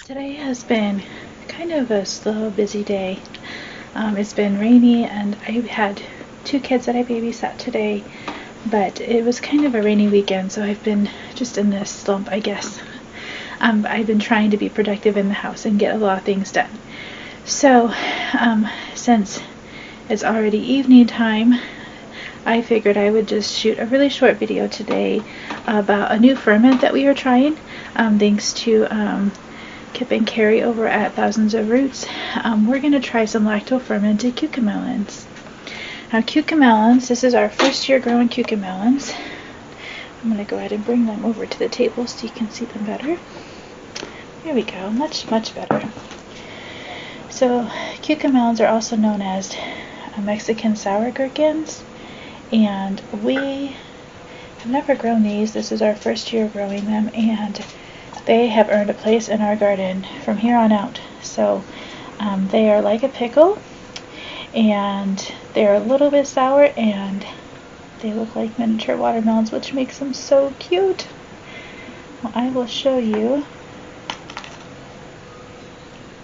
Today has been kind of a slow, busy day. It's been rainy and I had two kids that I babysat today, but it was kind of a rainy weekend, so I've been just in this slump, I guess. I've been trying to be productive in the house and get a lot of things done. So, since it's already evening time, I figured I would just shoot a really short video today about a new ferment that we are trying, thanks to Kip and Carrie over at Thousands of Roots. We're going to try some lacto-fermented cucamelons. Now, cucamelons, this is our first year growing cucamelons. I'm going to go ahead and bring them over to the table so you can see them better. There we go, much better. So, cucamelons are also known as Mexican sour gherkins, and we have never grown these. This is our first year growing them, and they have earned a place in our garden from here on out. So they are like a pickle, and they're a little bit sour, and they look like miniature watermelons, which makes them so cute. Well, I will show you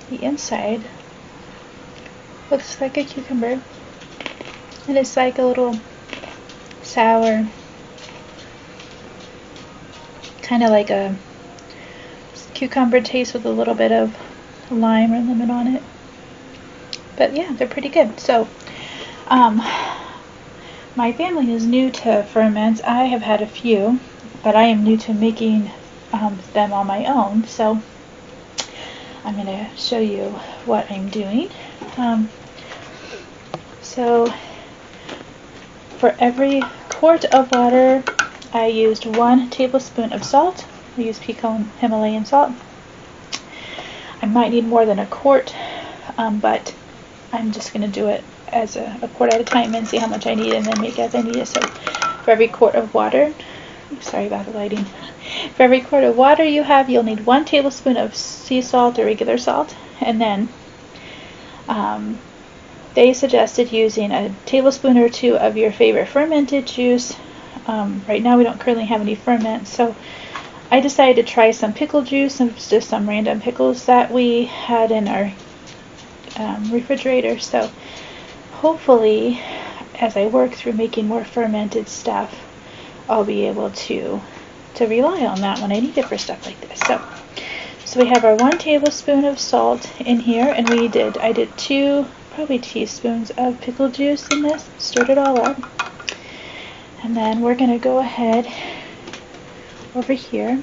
the inside. Looks like a cucumber, and it's like a little sour, kind of like a cucumber taste with a little bit of lime or lemon on it. But yeah, they're pretty good. So my family is new to ferments. I have had a few, but I am new to making them on my own. So I'm going to show you what I'm doing. So for every quart of water, I used 1 tablespoon of salt. I use Himalayan salt. I might need more than a quart, but I'm just going to do it as a quart at a time and see how much I need, and then make as I need it. So for every quart of water, sorry about the lighting. For every quart of water you'll need 1 tablespoon of sea salt or regular salt, and then they suggested using a tablespoon or 2 of your favorite fermented juice. Right now we don't currently have any ferment, so I decided to try some pickle juice, and just some random pickles that we had in our refrigerator. So hopefully, as I work through making more fermented stuff, I'll be able to rely on that when I need it for stuff like this. So we have our 1 tablespoon of salt in here, and I did 2 probably teaspoons of pickle juice in this, stirred it all up, and then we're going to go ahead over here.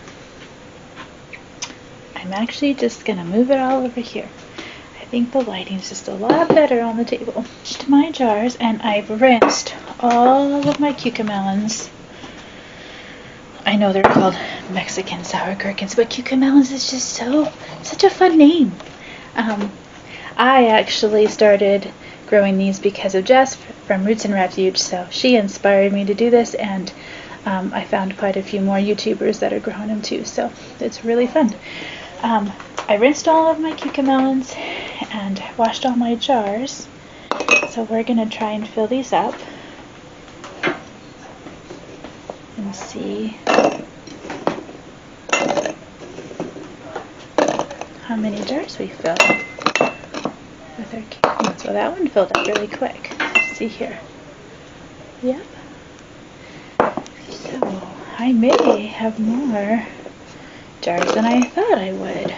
I'm actually just going to move it all over here. I think the lighting's just a lot better on the table. To my jars, and I've rinsed all of my cucamelons. I know they're called Mexican sour gherkins, but cucamelons is just such a fun name. I actually started growing these because of Jess from Roots and Refuge, so she inspired me to do this, and I found quite a few more YouTubers that are growing them too, so it's really fun. I rinsed all of my cucamelons and washed all my jars, so we're going to try and fill these up and see how many jars we fill with our cucamelons. Well, that one filled up really quick. Let's see here. Yep. So I may have more jars than I thought I would.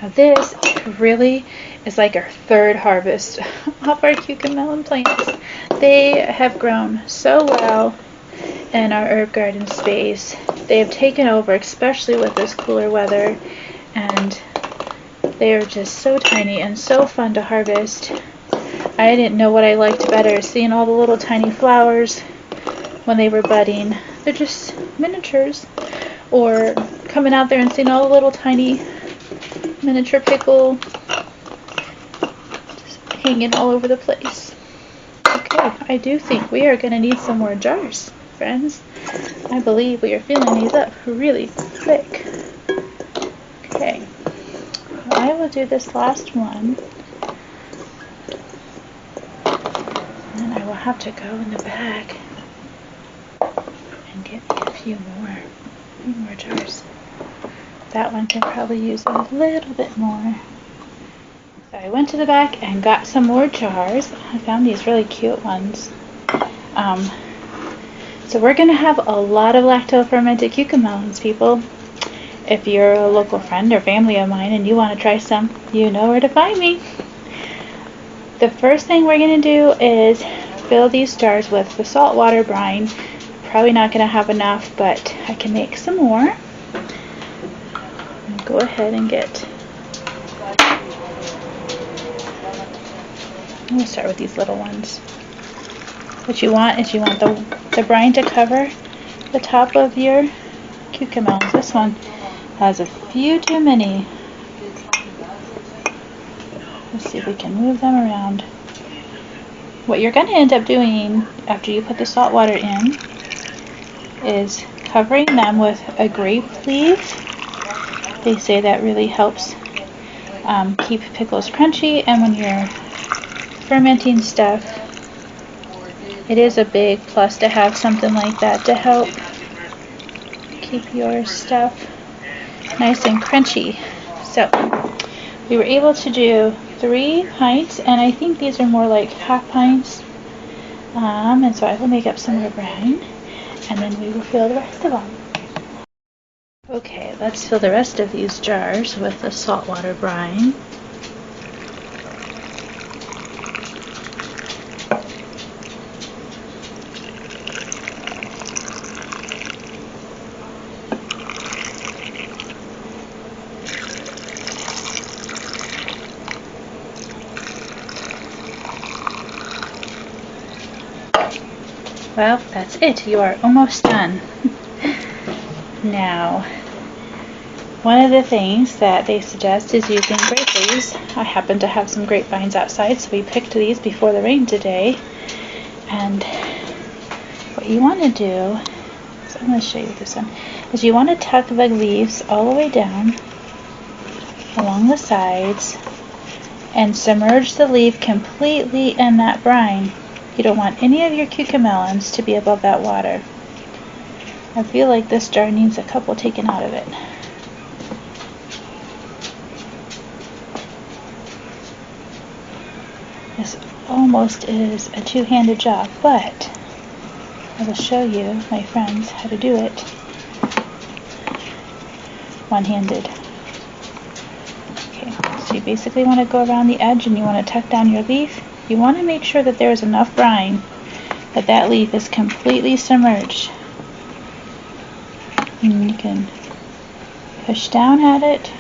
Now this really is like our 3rd harvest of our cucamelon plants. They have grown so well in our herb garden space. They have taken over, especially with this cooler weather, and they are just so tiny and so fun to harvest. I didn't know what I liked better, seeing all the little tiny flowers when they were budding. They're just miniatures. Or coming out there and seeing all the little tiny miniature pickle just hanging all over the place. Okay, I do think we are going to need some more jars, friends. I believe we are filling these up really quick. Okay, well, I will do this last one. And I will have to go in the back and get me a few more jars. that one can probably use a little bit more. So I went to the back and got some more jars. I found these really cute ones. So we're going to have a lot of lacto-fermented cucamelons, people. If you're a local friend or family of mine and you want to try some, you know where to find me. The first thing we're going to do is fill these jars with the saltwater brine. Probably not going to have enough, but I can make some more. Go ahead and get... I'm going to start with these little ones. What you want is you want the brine to cover the top of your cucamelons. This one has a few too many. Let's see if we can move them around. What you're going to end up doing after you put the salt water in is covering them with a grape leaf. They say that really helps keep pickles crunchy, and when you're fermenting stuff, it is a big plus to have something like that to help keep your stuff nice and crunchy. So we were able to do 3 pints, and I think these are more like half pints. And so I will make up some more brine, and then we will fill the rest of them. Okay, let's fill the rest of these jars with the saltwater brine. Well, that's it. You are almost done. Now, one of the things that they suggest is using grape leaves. I happen to have some grapevines outside, so we picked these before the rain today. And what you want to do, so I'm going to show you this one, is you want to tuck the leaves all the way down along the sides and submerge the leaf completely in that brine. You don't want any of your cucamelons to be above that water. I feel like this jar needs a couple taken out of it. This almost is a two-handed job, but I will show you, my friends, how to do it one-handed. Okay, so you basically want to go around the edge and you want to tuck down your leaf. You want to make sure that there is enough brine that that leaf is completely submerged. And you can push down at it,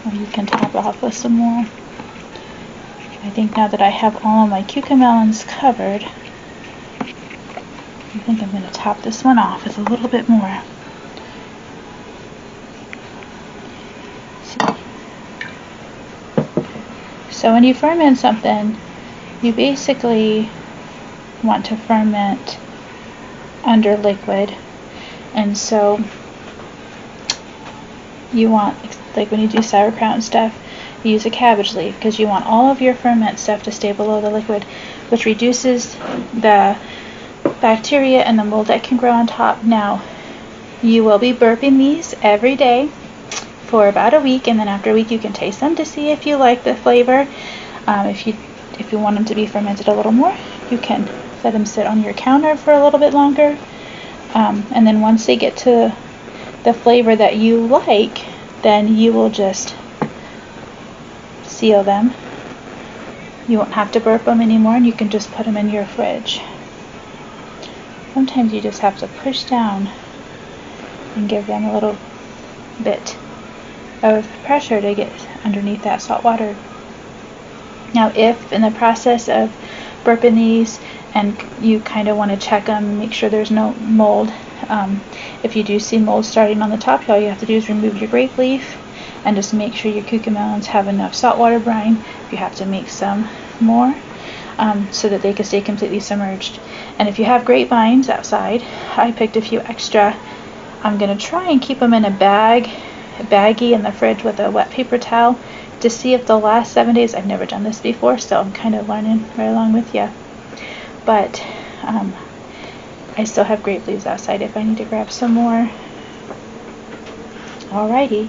or you can top off with some more. I think now that I have all of my cucamelons covered, I think I'm going to top this one off with a little bit more. So when you ferment something, you basically want to ferment under liquid, and so you want, like when you do sauerkraut and stuff, you use a cabbage leaf because you want all of your ferment stuff to stay below the liquid, which reduces the bacteria and the mold that can grow on top. Now, you will be burping these every day for about a week, and then after a week you can taste them to see if you like the flavor. If you want them to be fermented a little more, you can let them sit on your counter for a little bit longer, and then once they get to the flavor that you like, then you will just seal them. You won't have to burp them anymore, and you can just put them in your fridge. Sometimes you just have to push down and give them a little bit of pressure to get underneath that salt water. Now, if in the process of burping these and you kind of want to check them, make sure there's no mold, if you do see mold starting on the top, all you have to do is remove your grape leaf and just make sure your cucamelons have enough saltwater brine. If you have to make some more, so that they can stay completely submerged. And if you have grapevines outside, I picked a few extra. I'm going to try and keep them in a baggie in the fridge with a wet paper towel to see if the last 7 days, I've never done this before, so I'm kind of learning right along with you. But I still have grape leaves outside if I need to grab some more. Alrighty,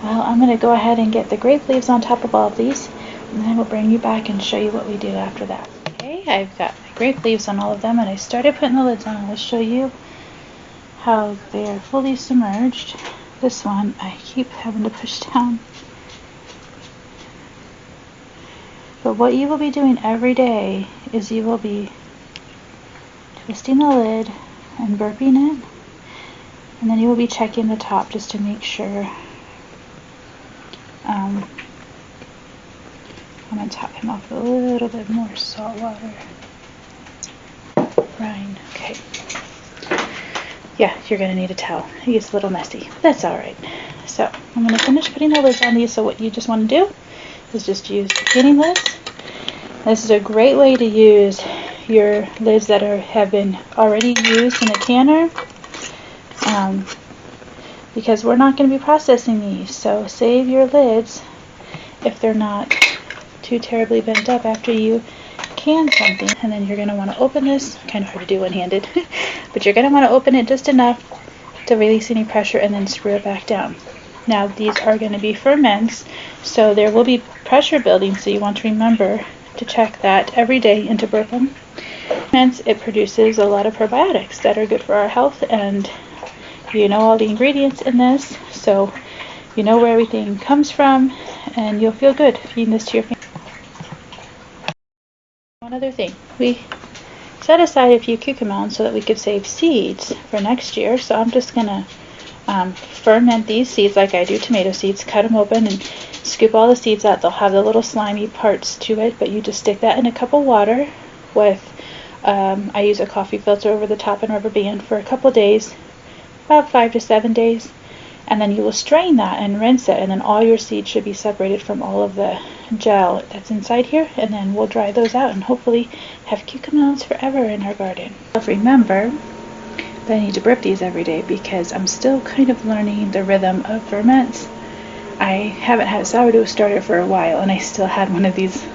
well, I'm going to go ahead and get the grape leaves on top of all of these, and then we'll bring you back and show you what we do after that. Okay, I've got my grape leaves on all of them, and I started putting the lids on. I'll show you how they are fully submerged. This one I keep having to push down. But what you will be doing every day is you will be twisting the lid and burping it, and then you will be checking the top just to make sure. I'm going to top him off with a little bit more salt water. Brine, okay. Yeah, you're going to need a towel. It gets a little messy. That's alright. So, I'm going to finish putting the lids on these, so what you just want to do is just use heating lids. This is a great way to use your lids that have been already used in a canner, because we're not going to be processing these, so save your lids if they're not too terribly bent up after you can something. And then you're going to want to open this, kind of hard to do one-handed, but you're going to want to open it just enough to release any pressure and then screw it back down. Now these are going to be ferments, so there will be pressure building, so you want to remember to check that every day and to burp them. Ferments, it produces a lot of probiotics that are good for our health, and you know all the ingredients in this, so you know where everything comes from, and you'll feel good feeding this to your family. One other thing, we set aside a few cucamelons so that we could save seeds for next year, so I'm just going to ferment these seeds like I do tomato seeds. Cut them open and scoop all the seeds out. They'll have the little slimy parts to it, but you just stick that in a cup of water with, I use a coffee filter over the top and rubber band for a couple days, about 5 to 7 days, and then you will strain that and rinse it, and then all your seeds should be separated from all of the gel that's inside here, and then we'll dry those out and hopefully have cucamelons forever in our garden. Remember that I need to burp these every day because I'm still kind of learning the rhythm of ferments. I haven't had a sourdough starter for a while, and I still had one of these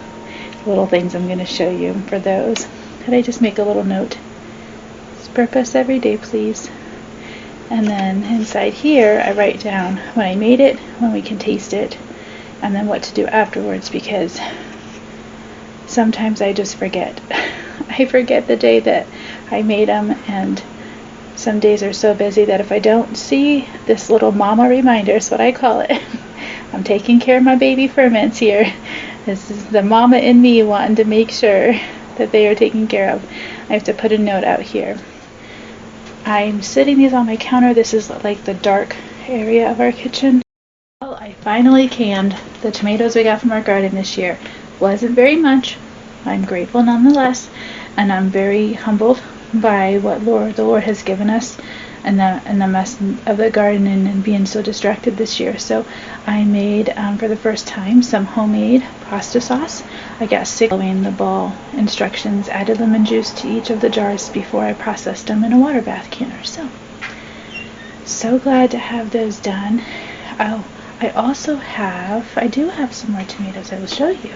little things I'm going to show you. For those, could I just make a little note? Just burp us every day, please. And then inside here I write down when I made it, when we can taste it, and then what to do afterwards, because sometimes I just forget. I forget the day that I made them, and some days are so busy that if I don't see this little mama reminder, is what I call it. I'm taking care of my baby ferments here. This is the mama in me wanting to make sure that they are taken care of. I have to put a note out here. I'm sitting these on my counter. This is like the dark area of our kitchen. Well, I finally canned the tomatoes we got from our garden this year. Wasn't very much. I'm grateful nonetheless, and I'm very humbled by what the Lord has given us, and the mess of the garden and being so distracted this year. So I made, for the first time, some homemade pasta sauce. I got sick following the ball instructions, added lemon juice to each of the jars before I processed them in a water bath canner. So glad to have those done. Oh, I do have some more tomatoes I will show you.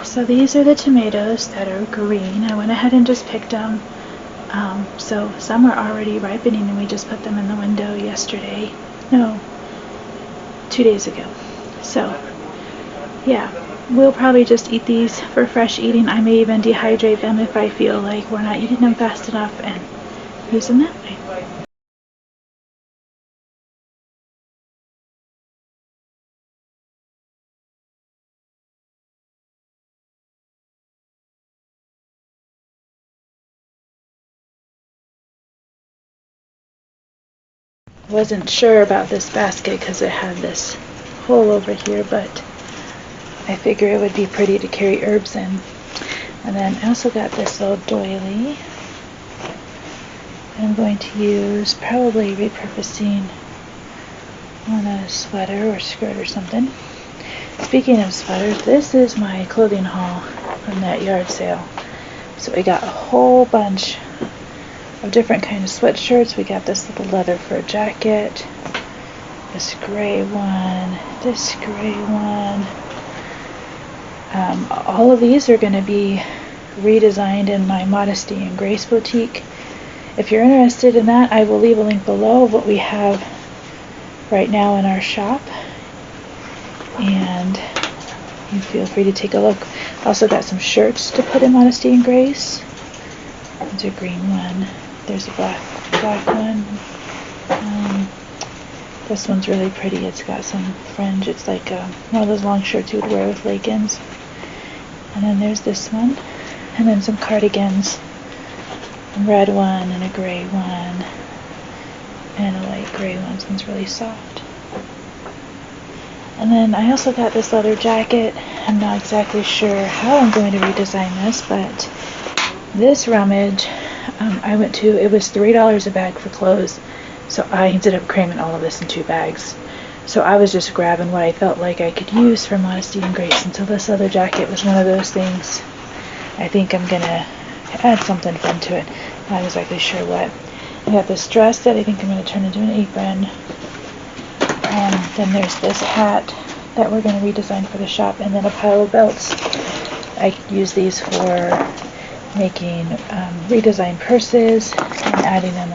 So these are the tomatoes that are green. I went ahead and just picked them. So some are already ripening, and we just put them in the window yesterday. No, 2 days ago. So yeah, we'll probably just eat these for fresh eating. I may even dehydrate them if I feel like we're not eating them fast enough and use them that way. Wasn't sure about this basket because it had this hole over here, but I figure it would be pretty to carry herbs in. And then I also got this little doily. I'm going to use, probably repurposing on a sweater or skirt or something. Speaking of sweaters, this is my clothing haul from that yard sale. So we got a whole bunch of different kind of sweatshirts. We got this little leather fur jacket, this gray one, this gray one. All of these are going to be redesigned in my Modesty and Grace boutique, if you're interested in that, I will leave a link below of what we have right now in our shop, and you feel free to take a look. Also got some shirts to put in Modesty and Grace. There's a green one. There's a black one. This one's really pretty. It's got some fringe. It's like one of those long shirts you would wear with leggings. And then there's this one. And then some cardigans. A red one and a gray one. And a light gray one. This one's really soft. And then I also got this leather jacket. I'm not exactly sure how I'm going to redesign this, but this rummage I went to, it was $3 a bag for clothes. So I ended up cramming all of this in 2 bags. So I was just grabbing what I felt like I could use for Modesty and Grace. And so this leather jacket was one of those things. I think I'm going to add something fun to it. Not exactly sure what. I got this dress that I think I'm going to turn into an apron. Then there's this hat that we're going to redesign for the shop. And then a pile of belts. I use these for making redesigned purses and adding them